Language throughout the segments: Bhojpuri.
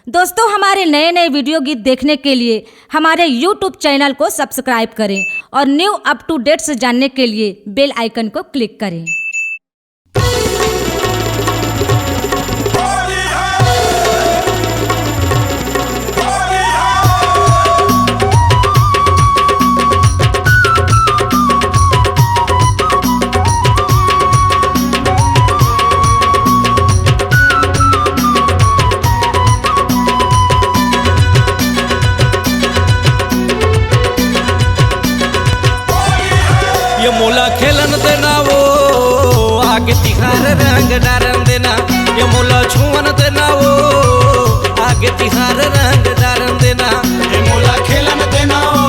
दोस्तों, हमारे नए नए वीडियो गीत देखने के लिए हमारे YouTube चैनल को सब्सक्राइब करें और न्यू अप टू डेट्स जानने के लिए बेल आइकन को क्लिक करें। ये मोला खेलन देना वो आगे तिहार रंग डारन देना, ये मोला छुअन देना वो आगे तिहार रंग डारन देना, ये मोला खेलन देना वो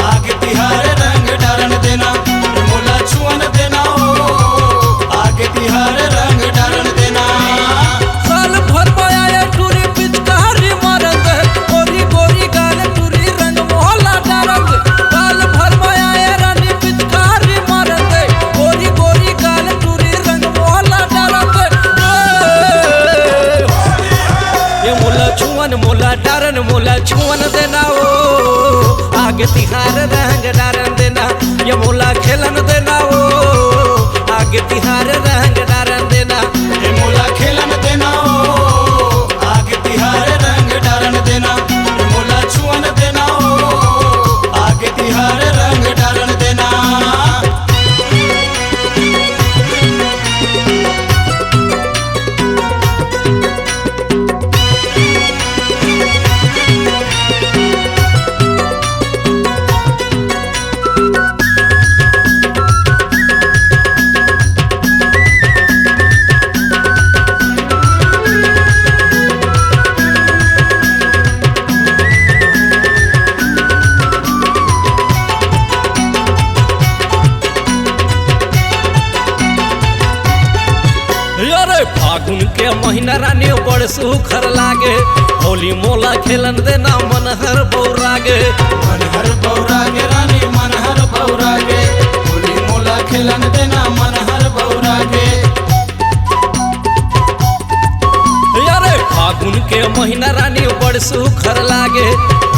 आगे तिहार रंग डारन देना, ये मोला छुअन देना वो आगे तिहार रंग डारन देना। साल भर माया टूरी पिचकारी मारन दे, गोरी गोरी गाल टूरी रंग मोहला डारन दे, साल भर माया रानी पिचकारी मारन दे, गोरी गोरी गाल टूरी रंग मोहला डारन दे। ये मोला डारन मोला छुअन देना वो आगे तिहार रंग डारन देना, ये मोला खेलन देना वो आगे तिहार रंग डारन देना, ये मोला खेलन देना वो आगे तिहार रंग डारन देना, ये मोला छुअन देना वो आगे तिहार रंग डारन देना। अरे फागुन के महीना रानी बड़ सुखर लागे, होली मोला खेलन देना मन हर बौरागे, मन हर बौरागे रानी मन हर बौरागे, होली मोला खेलन देना मन हर बौरागे। अरे फागुन के महीना रानी बड़ सुखर लागे,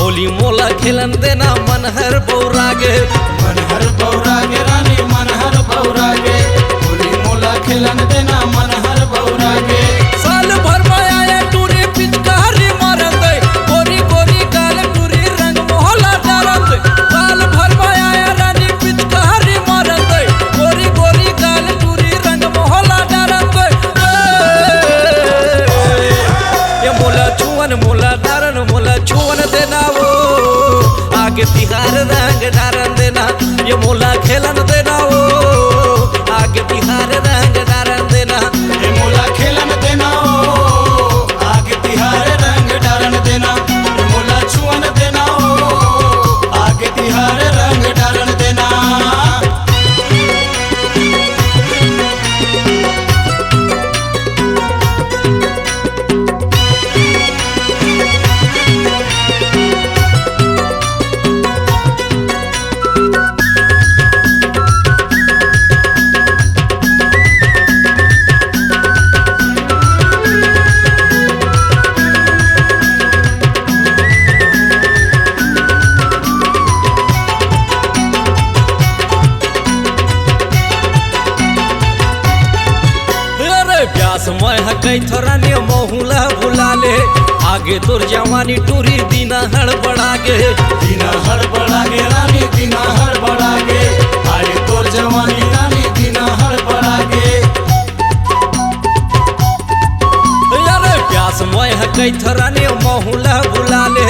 होली मोला खेलन देना मन हर बौरागे, मन हर बौरागे रानी मन हर बौरागे, होली मोला खेलन देना मन हर बौरागे। साल भर माया टूरी पिचकारी मारन दे, गोरी गोरी गाल टूरी रंग मोहला डारन दे, साल भर माया रानी पिचकारी मारन दे, गोरी गोरी गाल टूरी रंग मोहला डारन दे। ये मोला छुअन मोला डारन मोला छुअन देना वो आगे तिहार रंग डारन देना, ये मोला खेलन देना वो आगे तिहार रंग डारन देना, ये मोला खेलन देना वो आगे तिहार रंग डारन देना, ये मोला छुअन देना वो आगे तिहार रंग डारन देना। प्यास मैं कई थोड़ा ने महुला बुला ले, आगे तोर जवानी टूरी दीना हड़बड़ागे, दीना हड़बड़ागे रानी दीना हड़बड़ागे, आए तोर जवानी रानी दीना हड़बड़ागे। अरे प्यास मैं कई थोड़ा ने महुला बुला ले,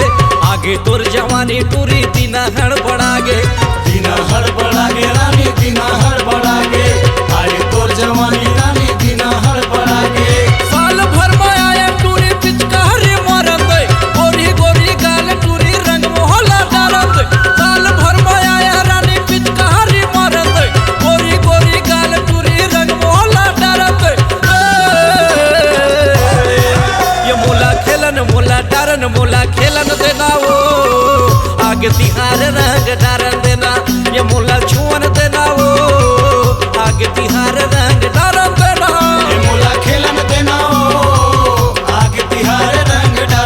आगे तोर जवानी टूरी दीना हड़बड़ागे, दीना हड़बड़ागे रानी दीना हड़बड़ागे, आए तोर जवानी रानी दीना हड़बड़ागे। साल भर माया टूरी पिचकारी मारन दे, गोरी गोरी गाल टूरी रंग मोहला डारन दे, साल भर माया रानी पिचकारी मारन दे, गोरी गोरी गाल टूरी रंग मोहला डारन दे। ये मोला खेलन मोला डारन मोला खेलन देना वो आगे तिहार रंग डारन देना, ये मोला छुअन देना वो आगे तिहार रंग डारन देना, ये मोला खेलन देना वो आगे तिहार रंग डारन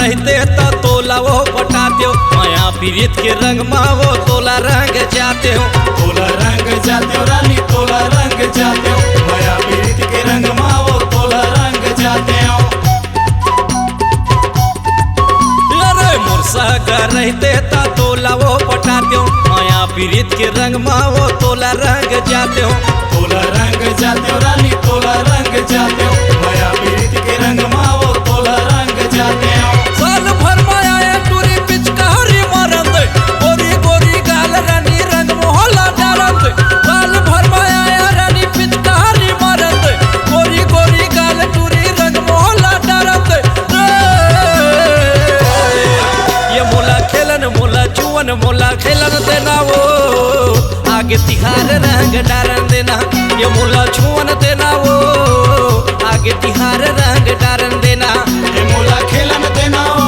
रहते तो तोला वो पटाते हो, माया पीरित के रंग मा वो तोला रंग जाते हो। तोला रंग जाते हो रानी तोला रंग जाते हो, माया पीरित के रंग माँ वो तोला रंग जाते हो। अरे मुरसा का रहते ता तोला वो पटाते हो, माया पीरित के रंग मा वो तोला रंग जाते हो। तोला रंग जाते हो रानी तोला रंग जाते हो, माया पीरित के रंग माँ वो तोला रंग जाते हो। साल भर माया ये टूरी पिचकारी मारंद, गोरी गोरी गाल रानी रंग मोहल्ला डारंद। साल भर माया ये रानी पिचकारी मारंद, गोरी गोरी गाल टूरी रंग मोहल्ला डारंद। ये मोला खेलन मोला चुवन मोला खेलन देना वो आगे तिहार रंग डारन देना। ये मोला छुअन देना वो आगे तिहार रंग डारन देना। ये मोला खेलन देना हो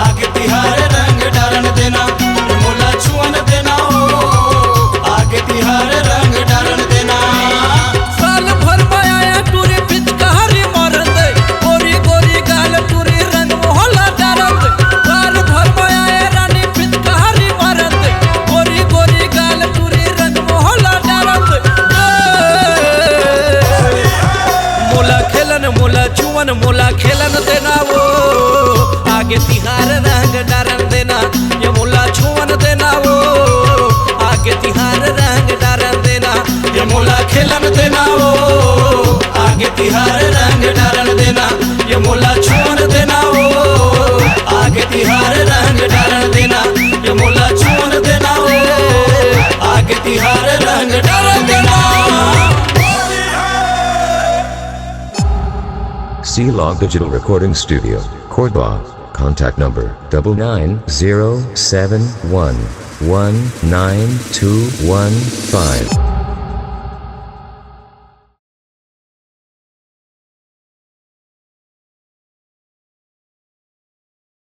आगे तिहार रंग डारन देना, ये मोला छुअन देना हो आगे तिहार रंग डारन देना। साल भर माया टूरी पिचकारी मारन दे, गोरी गोरी गाल टूरी रंग मोहल्ला डारन दे। साल भर माया रानी पिचकारी मारन दे, गोरी गोरी गाल टूरी रंग मोहल्ला डारन दे। मोला खेलन मोला छुअन मोला खेलन देना वो आगे तिहार रंग डारन देना। ये मोला छुअन देना वो आगे तिहार रंग डारन देना। ये मोला खेलन देना हो आगे तिहार रंग डारन देना, ये मोला छुअन देना हो आगे तिहार रंग डारन देना, ये मोला छुअन देना हो आगे तिहार रंग डारन देना। C-Log Digital Recording Studio, Cordoba. Contact number 9907119215.